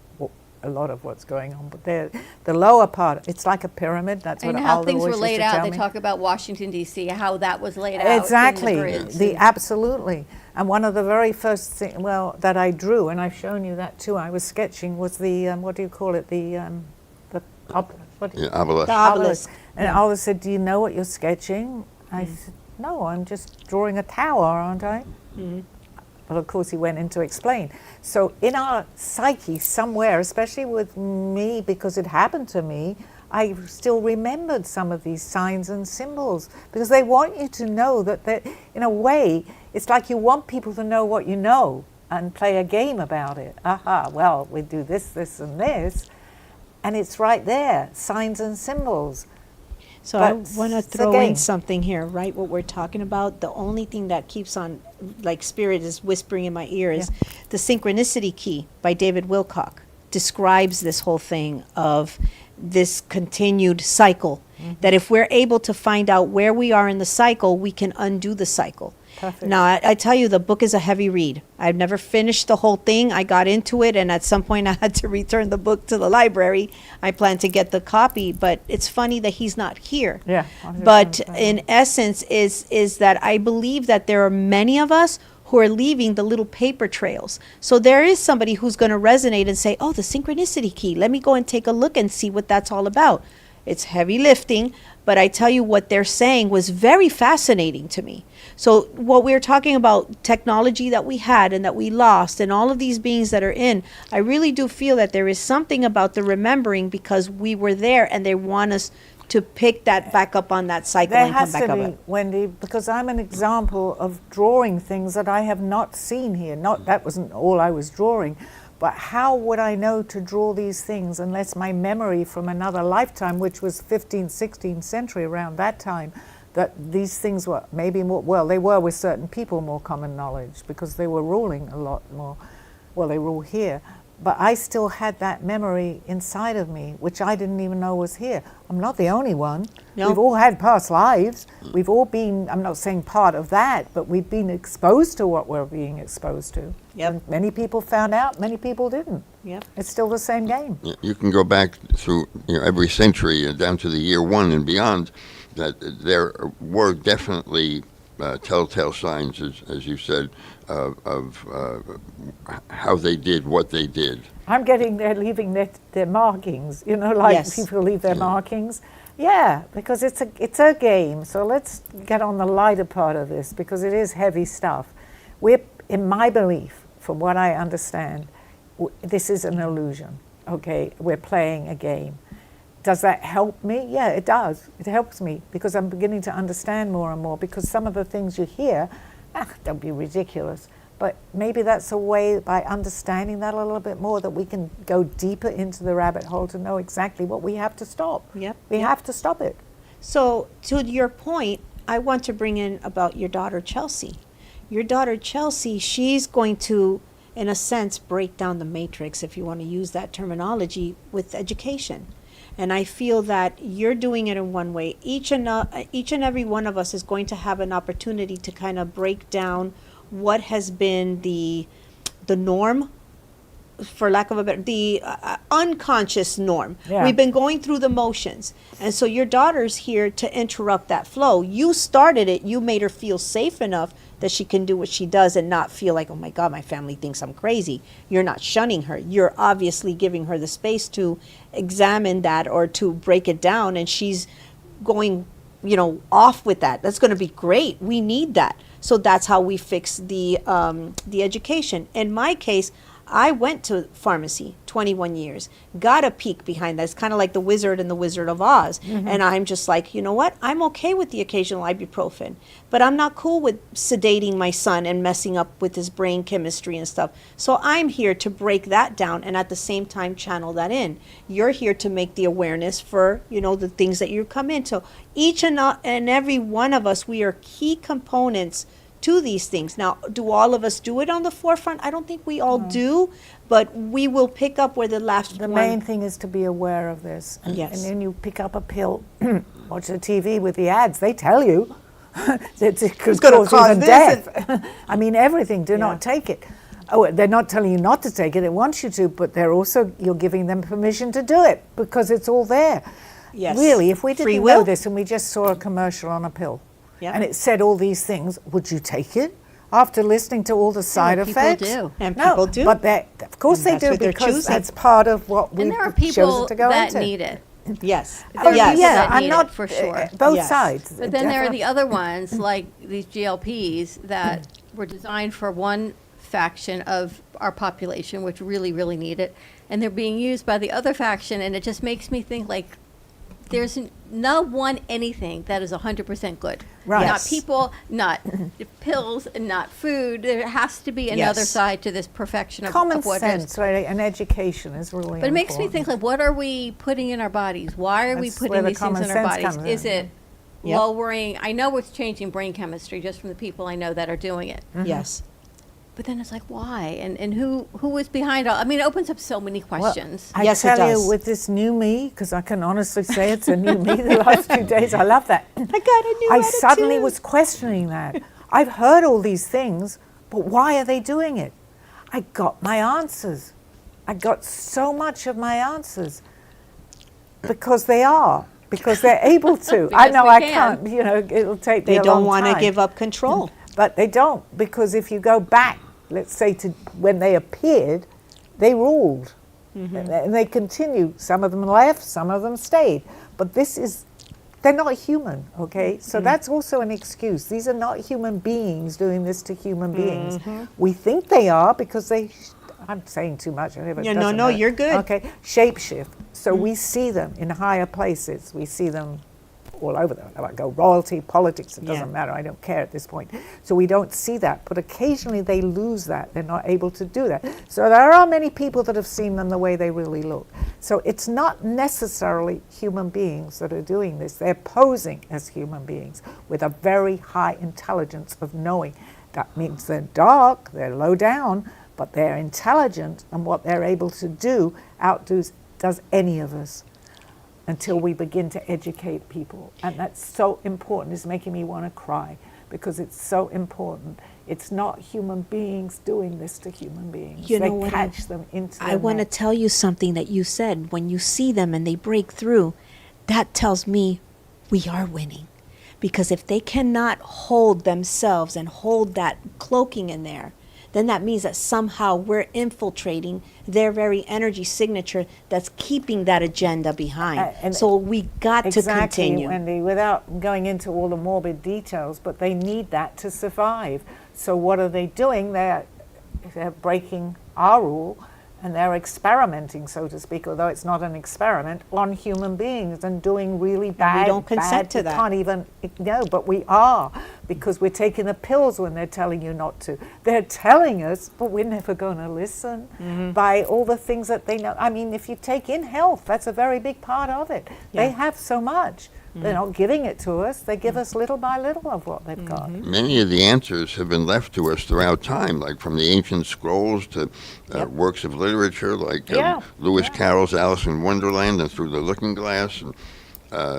a lot of what's going on, but the lower part, it's like a pyramid. That's what and how Aldo things were always laid used to out. tell They me. talk about Washington, D.C., how that was laid out. Exactly, in the grids absolutely. And one of the very first things, that I drew, and I've shown you that too, I was sketching, was the, what do you call it, Obelisk. The obelisk. And Aldo said, do you know what you're sketching? I said, no, I'm just drawing a tower, aren't I? Well, of course, he went in to explain. So in our psyche somewhere, especially with me, because it happened to me, I still remembered some of these signs and symbols, because they want you to know that, in a way, it's like you want people to know what you know and play a game about it. Aha, well, we do this, this, and this, and it's right there, signs and symbols. So But I want to it's a throw game. in something here, right? What we're talking about, the only thing that keeps on, like spirit is whispering in my ear, is the Synchronicity Key by David Wilcock describes this whole thing of this continued cycle. That if we're able to find out where we are in the cycle, we can undo the cycle. Perfect. Now, I tell you, the book is a heavy read. I've never finished the whole thing. I got into it, and at some point I had to return the book to the library. I plan to get the copy, but it's funny that he's not here. Yeah. But in essence is that I believe that there are many of us who are leaving the little paper trails. So there is somebody who's going to resonate and say, oh, the Synchronicity Key, let me go and take a look and see what that's all about. It's heavy lifting, but I tell you what they're saying was very fascinating to me. So what we're talking about, technology that we had and that we lost and all of these beings that are in, I really do feel that there is something about the remembering, because we were there and they want us to pick that back up on that cycle There and come has back to up. be, Wendy, because I'm an example of drawing things that I have not seen here. That wasn't all I was drawing, but how would I know to draw these things unless my memory from another lifetime, which was 15th, 16th century, around that time, that these things were maybe more, well, they were with certain people more common knowledge because they were ruling a lot more. Well, they rule here. but I still had that memory inside of me, which I didn't even know was here. I'm not the only one. No. We've all had past lives. We've all been, I'm not saying part of that, but we've been exposed to what we're being exposed to. Yep. And many people found out, many people didn't. Yep. It's still the same game. You can go back through every century down to the year 1 and beyond, that there were definitely telltale signs, as you said, of how they did what they did. I'm getting they're leaving their markings, like Yes. people leave their markings. Yeah, because it's a game. So let's get on the lighter part of this, because it is heavy stuff. In my belief, from what I understand, this is an illusion. Okay, we're playing a game. Does that help me? Yeah, it does. It helps me because I'm beginning to understand more and more, because some of the things you hear, don't be ridiculous. But maybe that's a way, by understanding that a little bit more, that we can go deeper into the rabbit hole to know exactly what we have to stop. Yep. We have to stop it. So, to your point, I want to bring in about your daughter, Chelsea. Your daughter, Chelsea, she's going to, in a sense, break down the matrix, if you want to use that terminology, with education. And I feel that you're doing it in one way. Each and every one of us is going to have an opportunity to kind of break down what has been the norm, for lack of a better, the unconscious norm. Yeah. We've been going through the motions. And so your daughter's here to interrupt that flow. You started it. You made her feel safe enough that she can do what she does and not feel like, oh my God, my family thinks I'm crazy. You're not shunning her. You're obviously giving her the space to examine that or to break it down. And she's going, off with that. That's going to be great. We need that. So that's how we fix the education. In my case, I went to pharmacy 21 years, got a peek behind that. It's kind of like the Wizard and the Wizard of Oz. Mm-hmm. And I'm just like, you know what? I'm okay with the occasional ibuprofen, but I'm not cool with sedating my son and messing up with his brain chemistry and stuff. So I'm here to break that down and at the same time channel that in. You're here to make the awareness for, the things that you come into. Each and every one of us, we are key components to these things. Now, do all of us do it on the forefront? I don't think we all do, but we will pick up where the main thing is to be aware of this. And, yes. And then you pick up a pill, watch the TV with the ads. They tell you it could cause even death. I mean, everything. Do not take it. Oh, they're not telling you not to take it. They want you to, but you're giving them permission to do it because it's all there. Yes. Really, if we Free didn't will. know this and we just saw a commercial on a pill, Yep. and it said all these things, would you take it after listening to all the side effects? People do. And No, people do. but of course And they that's do, what they're because choosing. that's part of what we've And there are chosen people to go that into. need it. Yes. There are Oh, people yeah, that I'm need not it, for sure. Both Yes. sides. But then there are Definitely. the other ones, like these GLPs, that were designed for one faction of our population, which really, really need it, and they're being used by the other faction, and it just makes me think like there's no one anything that is 100% good. Right. Not Yes. people, not pills, not food. There has to be another Yes. side to this perfection of Common what sense, is. right? And education is really But it makes me important. think, like, what are we putting in our bodies? Why are we That's where putting the these things common in our sense bodies? comes Is in. it Yep. lowering? I know it's changing brain chemistry just from the people I know that are doing it. Yes. But then it's like, why? And who is behind all? I mean, it opens up so many questions. I Yes, it tell you, does. with this new me, because I can honestly say it's a new me the last 2 days, I love that. I got a new I attitude. suddenly was questioning that. I've heard all these things, but why are they doing it? I got my answers. I got so much of my answers because they're able to. I Because know we I can. can't, it'll take me They a don't long want to time. give up control. But they don't, because if you go back, let's say to when they appeared, they ruled. And they continue. Some of them left, some of them stayed. But they're not human, okay? So that's also an excuse. These are not human beings doing this to human beings. We think they are because I'm saying too much. Yeah, no, you're good. Okay, shapeshift. So we see them in higher places. We see them all over them. I go royalty, politics, it doesn't matter. I don't care at this point. So we don't see that. But occasionally they lose that. They're not able to do that. So there are many people that have seen them the way they really look. So it's not necessarily human beings that are doing this. They're posing as human beings with a very high intelligence of knowing. That means they're dark, they're low down, but they're intelligent, and what they're able to do does any of us, until we begin to educate people. And that's so important. It's making me want to cry, because it's so important. It's not human beings doing this to human beings. You know they what catch them into I want to tell you something that you said. When you see them and they break through, that tells me we are winning. Because if they cannot hold themselves and hold that cloaking in there, then that means that somehow we're infiltrating their very energy signature that's keeping that agenda behind. And so we got to continue. Wendy, without going into all the morbid details, but they need that to survive. So what are they doing? They're breaking our rule, and they're experimenting, so to speak, although it's not an experiment, on human beings, and doing really bad. we don't consent to that. Can't even, no, but we are, because we're taking the pills when they're telling you not to. They're telling us, but we're never going to listen by all the things that they know. I mean, if you take in health, that's a very big part of it. Yeah. They have so much. They're not giving it to us. They give us little by little of what they've got. Many of the answers have been left to us throughout time, like from the ancient scrolls to works of literature like Lewis Carroll's Alice in Wonderland and Through the Looking Glass. And,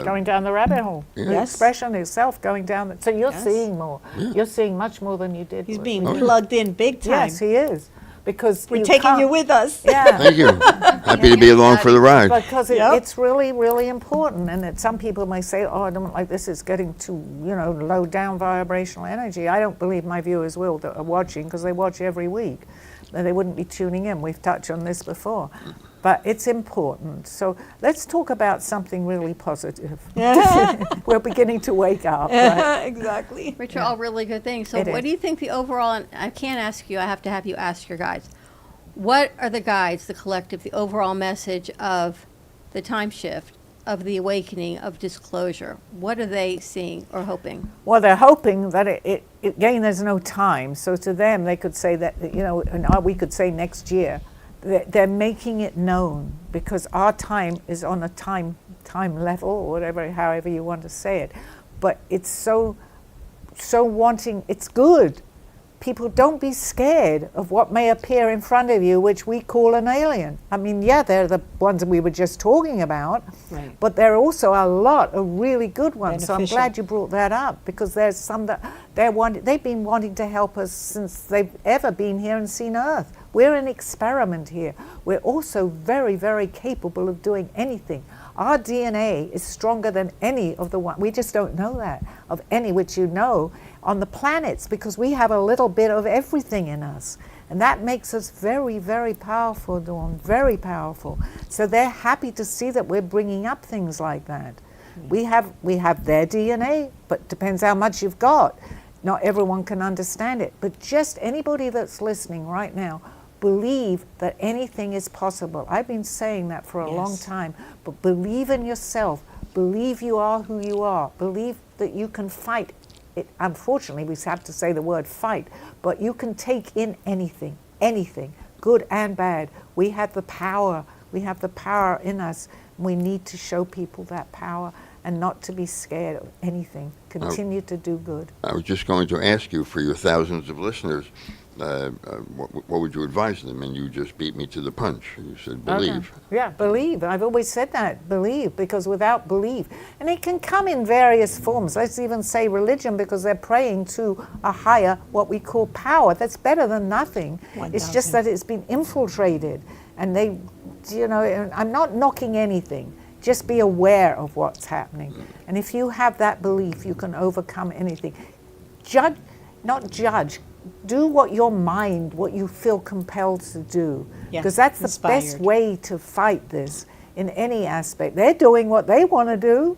Going down the rabbit hole. The Yes. expression itself going down. So you're Yes. seeing more. You're seeing much more than you did. He's with- being with- plugged in big time. Yes, he is. Because We're taking you with us. Yeah. Thank you. Happy to be along for the ride. Because Yep. it's really, really important. And that some people may say, oh, I don't like this, it's getting too, low down vibrational energy. I don't believe my viewers will that are watching, because they watch every week. They wouldn't be tuning in. We've touched on this before. But it's important. So let's talk about something really positive. We're beginning to wake up. Right? Exactly. Which are all really good things. So It what is. do you think the overall, and I can't ask you, I have to have you ask your guides. What are the guides, the collective, the overall message of the time shift, of the awakening, of disclosure? What are they seeing or hoping? Well, they're hoping that again, there's no time. So to them, they could say that, and we could say next year. They're making it known, because our time is on a time level, or whatever, however you want to say it. But it's so wanting, it's good. People, don't be scared of what may appear in front of you, which we call an alien. I mean, they're the ones we were just talking about, Right. but there are also a lot of really good ones. So I'm Beneficial. glad you brought that up, because there's some that they've been wanting to help us since they've ever been here and seen Earth. We're an experiment here. We're also very, very capable of doing anything. Our DNA is stronger than any of the one. We just don't know that, of any which on the planets, because we have a little bit of everything in us. And that makes us very, very powerful, Dawn, very powerful. So they're happy to see that we're bringing up things like that. We have their DNA, but depends how much you've got. Not everyone can understand it, but just anybody that's listening right now, believe that anything is possible. I've been saying that for a long time, but believe in yourself. Believe you are who you are. Believe that you can fight. Unfortunately, we have to say the word fight, but you can take in anything, good and bad. We have the power. We have the power in us. We need to show people that power and not to be scared of anything. Continue to do good. I was just going to ask you, for your thousands of listeners, what would you advise them? And you just beat me to the punch. You said believe. Okay. Yeah, believe. I've always said that, believe, because without belief, and it can come in various forms. Let's even say religion, because they're praying to a higher, what we call power. That's better than nothing. It's just that it's been infiltrated, and they, I'm not knocking anything. Just be aware of what's happening. And if you have that belief, you can overcome anything. Not judge. Do what you feel compelled to do. Because that's the best way to fight this in any aspect. They're doing what they want to do,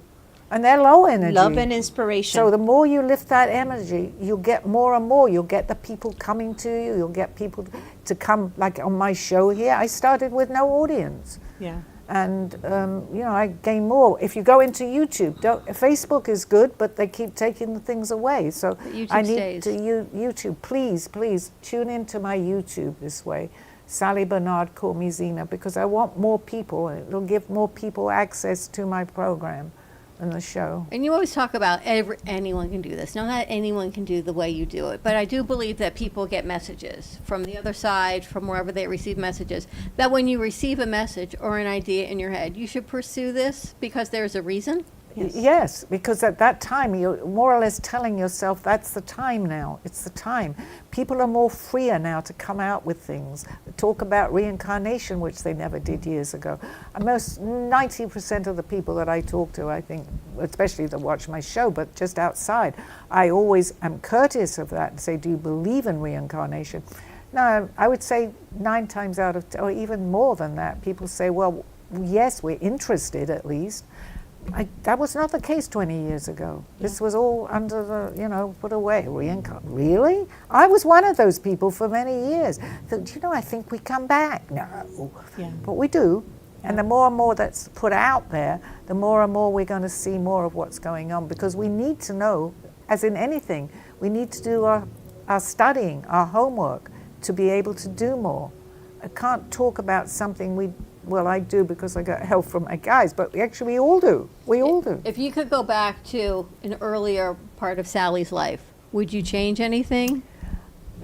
and they're low energy. Love and inspiration. So the more you lift that energy, you'll get more and more. You'll get the people coming to you. You'll get people to come, like on my show here. I started with no audience. Yeah. And, I gain more. If you go into YouTube, Facebook is good, but they keep taking the things away. So YouTube I need stays. to YouTube. Please tune into my YouTube this way. Sally Barnard, Call Me Zena, because I want more people. It'll give more people access to my program. in the show. And you always talk about anyone can do this. No, not anyone can do the way you do it. But I do believe that people get messages from the other side, from wherever they receive messages, that when you receive a message or an idea in your head, you should pursue this because there's a reason. Yes, because at that time you're more or less telling yourself that's the time now. It's the time. People are more freer now to come out with things, talk about reincarnation, which they never did years ago. And most 90% of the people that I talk to, I think, especially that watch my show, but just outside, I always am courteous of that and say, do you believe in reincarnation? No, I would say 9 times out of 10, or even more than that, people say, well, yes, we're interested at least. That was not the case 20 years ago. This was all under the, put away. Really? I was one of those people for many years. I think we come back. No. Yeah. But we do. And the more and more that's put out there, the more and more we're going to see more of what's going on, because we need to know, as in anything, we need to do our studying, our homework, to be able to do more. I can't talk about something I do because I got help from my guys, but actually we all do. We all do. If you could go back to an earlier part of Sally's life, would you change anything?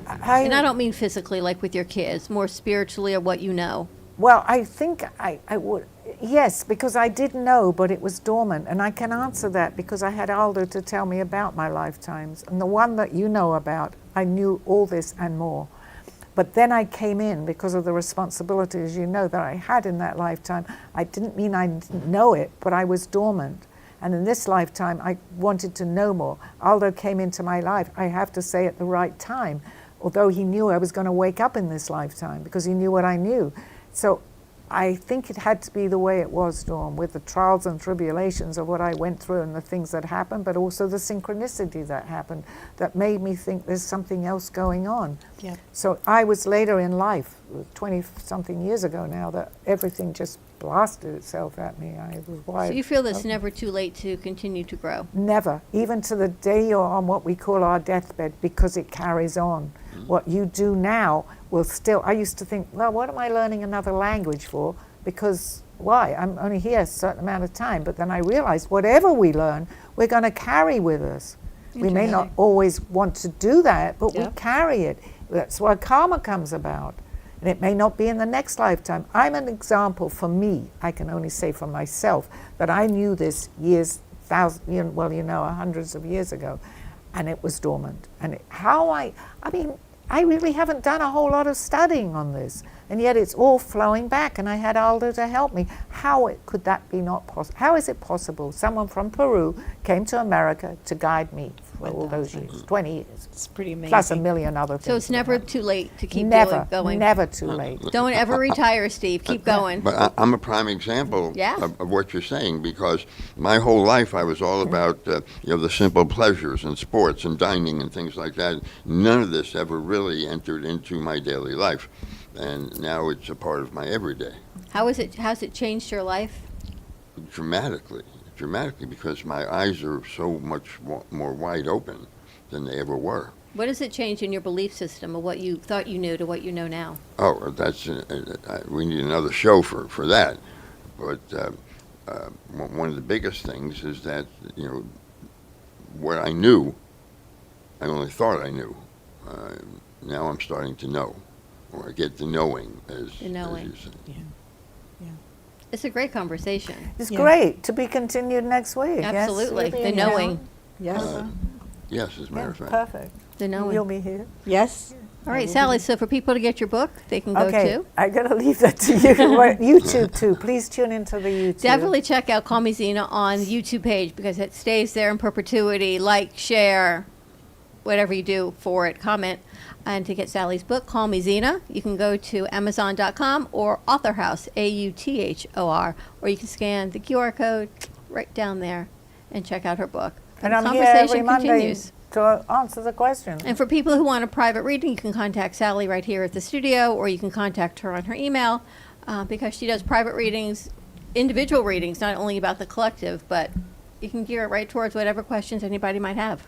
And I don't mean physically, like with your kids, more spiritually or what you know. Well, I think I would. Yes, because I did know, but it was dormant. And I can answer that because I had Aldo to tell me about my lifetimes. And the one that you know about, I knew all this and more. But then I came in because of the responsibilities, that I had in that lifetime. I didn't mean I didn't know it, but I was dormant. And in this lifetime, I wanted to know more. Aldo came into my life, I have to say, at the right time, although he knew I was going to wake up in this lifetime because he knew what I knew. So I think it had to be the way it was, Dawn, with the trials and tribulations of what I went through and the things that happened, but also the synchronicity that happened that made me think there's something else going on. Yeah. So I was later in life, 20-something years ago now, that everything just blasted itself at me. I was wide. So you feel it's never too late to continue to grow? Never, even to the day you're on what we call our deathbed, because it carries on. What you do now will still, I used to think, well, what am I learning another language for? Because why? I'm only here a certain amount of time. But then I realized whatever we learn, we're going to carry with us. We may not always want to do that, but we carry it. That's why karma comes about. And it may not be in the next lifetime. I'm an example for me, I can only say for myself, that I knew this years, hundreds of years ago, and it was dormant. And I really haven't done a whole lot of studying on this, and yet it's all flowing back, and I had Aldo to help me. Could that be not possible? How is it possible someone from Peru came to America to guide me for all those years, 20 years? It's pretty amazing. Plus a million other things. So it's never too late to keep going. Never too late. Don't ever retire, Steve. Keep going. But I'm a prime example Yeah. of what you're saying, because my whole life I was all about the simple pleasures and sports and dining and things like that. None of this ever really entered into my daily life, and now it's a part of my everyday. How's it changed your life? Dramatically, because my eyes are so much more wide open than they ever were. What does it change in your belief system of what you thought you knew to what you know now? Oh, that's we need another show for that. But one of the biggest things is that what I knew, I only thought I knew. Now I'm starting to know, or I get the knowing, as you say. It's a great conversation. It's great. To be continued next week. Absolutely. Yes, The knowing. Yes. Yes, as a matter of fact. Perfect. The knowing. You'll be here. Yes. All right, Sally, so for people to get your book, they can go Okay, to? I got to leave that to you. YouTube too. Please tune into the YouTube. Definitely check out Call Me Zena on the YouTube page, because it stays there in perpetuity. Like, share, whatever you do for it, comment. And to get Sally's book, Call Me Zena, you can go to Amazon.com or Author House, AUTHOR, or you can scan the QR code right down there and check out her book. And the I'm here every Monday to answer the questions. And for people who want a private reading, you can contact Sally right here at the studio, or you can contact her on her email, because she does private readings, individual readings, not only about the collective, but you can gear it right towards whatever questions anybody might have.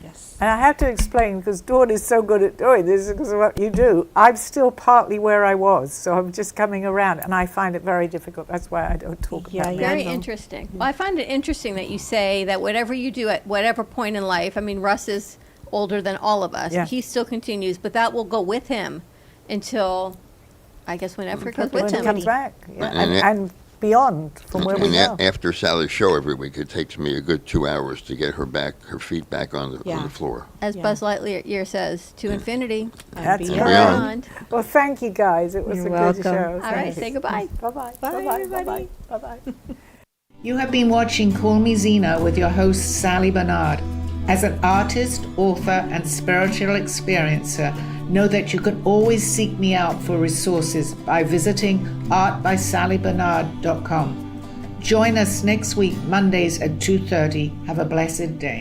Yes. And I have to explain, because Dawn is so good at doing this because of what you do, I'm still partly where I was, so I'm just coming around, and I find it very difficult. That's why I don't talk Yeah, about it. yeah. Very no. interesting. Well, I find it interesting that you say that whatever you do at whatever point in life, I mean, Russ is older than all of us. Yeah. He still continues, but that will go with him until, I guess, whenever it goes When with it him. comes back, yeah. And it- and beyond from where we And go. after Sally's show every week, it takes me a good 2 hours to get her feet back on the Yeah. floor. As Yeah. Buzz Lightyear says, to infinity That's beyond. right. Beyond. Well, thank you guys. It was You're a welcome. good show. All right, say goodbye. Bye-bye. Bye, Bye-bye. everybody. Bye-bye. Bye-bye. You have been watching Call Me Zena with your host, Sally Barnard. As an artist, author, and spiritual experiencer, know that you can always seek me out for resources by visiting artbysallybarnard.com. Join us next week, Mondays at 2:30. Have a blessed day.